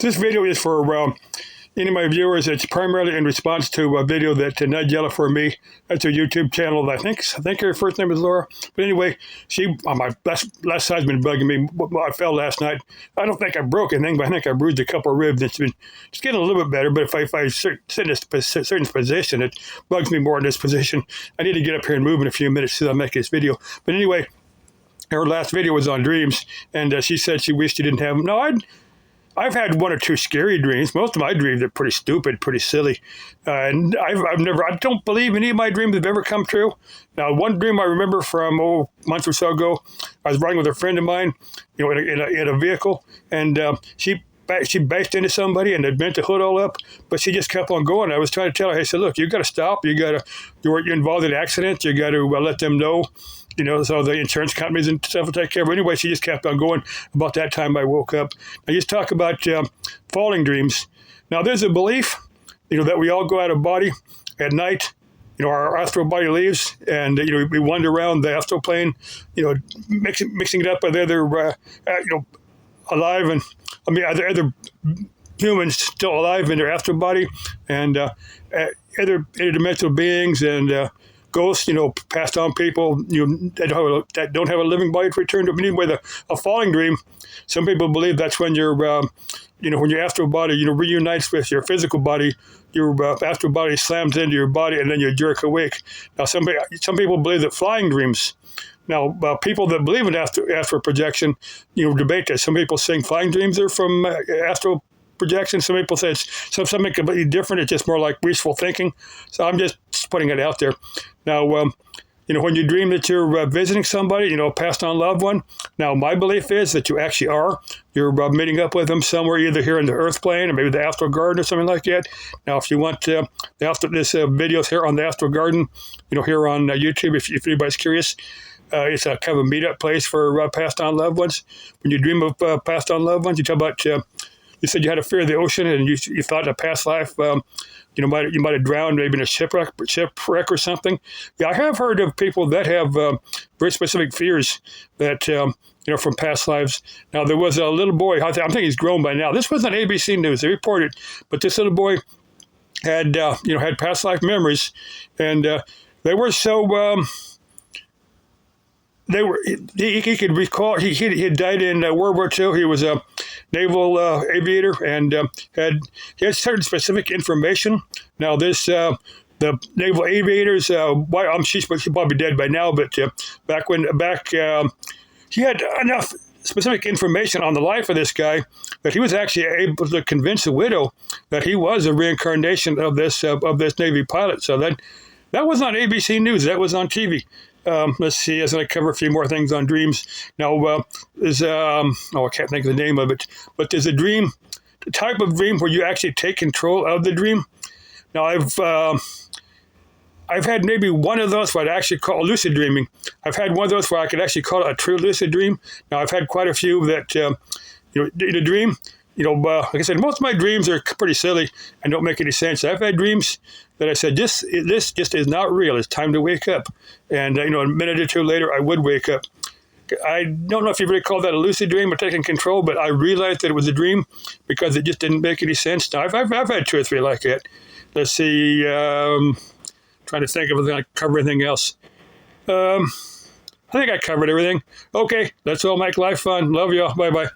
This video is for any of my viewers. It's primarily in response to a video that Nigella for me. That's her YouTube channel. I think her first name is Laura. But anyway, she my last side's been bugging me. I fell last night. I don't think I broke anything, but I think I bruised a couple of ribs. It's getting a little bit better. But if I sit in a certain position, it bugs me more in this position. I need to get up here and move in a few minutes so I make this video. But anyway, her last video was on dreams, and she said she wished she didn't have them. No, I've had one or two scary dreams. Most of my dreams are pretty stupid, pretty silly. And I don't believe any of my dreams have ever come true. Now, one dream I remember from months or so ago, I was riding with a friend of mine, in a vehicle, and she bashed into somebody and had bent the hood all up, but she just kept on going. I was trying to tell her, hey, said, look, you got to stop. You're involved in an accident. You got to let them know. So the insurance companies and stuff will take care of it. Anyway, she just kept on going. About that time, I woke up. I just talk about falling dreams. Now, there's a belief, that we all go out of body at night. Our astral body leaves, and we wander around the astral plane. Mixing it up with other, alive and other humans still alive in their astral body, and other interdimensional beings and ghosts, passed on people, that don't have a living body to return to. Anyway, a falling dream, some people believe that's when when your astral body, reunites with your physical body, your astral body slams into your body, and then you jerk awake. Now, some people believe that flying dreams. Now, people that believe in astral projection, debate that. Some people think flying dreams are from astral projection. Some people say it's something completely different. It's just more like wishful thinking. So I'm just putting it out there. Now, when you dream that you're visiting somebody, passed on loved one. Now, my belief is that you actually are. You're meeting up with them somewhere, either here in the earth plane or maybe the astral garden or something like that. Now, if you want this videos here on the astral garden, here on YouTube, if anybody's curious. It's a kind of a meetup place for passed on loved ones. When you dream of passed on loved ones, you talk about. You said you had a fear of the ocean, and you thought in a past life, you might have drowned, maybe in a shipwreck or something. Yeah, I have heard of people that have very specific fears that from past lives. Now, there was a little boy. I think he's grown by now. This wasn't ABC News. They reported, but this little boy had had past life memories, and they were so. He could recall he had died in World War II. He was a naval aviator and he had certain specific information. Now this the naval aviators, she's probably dead by now, but back he had enough specific information on the life of this guy that he was actually able to convince the widow that he was a reincarnation of this Navy pilot. So that was on ABC News. That was on TV. Let's see, as I cover a few more things on dreams. Now, there's, I can't think of the name of it, but there's a dream, the type of dream where you actually take control of the dream. Now, I've had maybe one of those what I actually call lucid dreaming. I've had one of those where I could actually call it a true lucid dream. Now, I've had quite a few that, in a dream, like I said, most of my dreams are pretty silly and don't make any sense. I've had dreams that I said, this just is not real. It's time to wake up. And, a minute or two later, I would wake up. I don't know if you really call that a lucid dream or taking control, but I realized that it was a dream because it just didn't make any sense. Now, I've had two or three like that. Let's see, trying to think if I cover anything else. I think I covered everything. Okay, let's all make life fun. Love y'all. Bye-bye.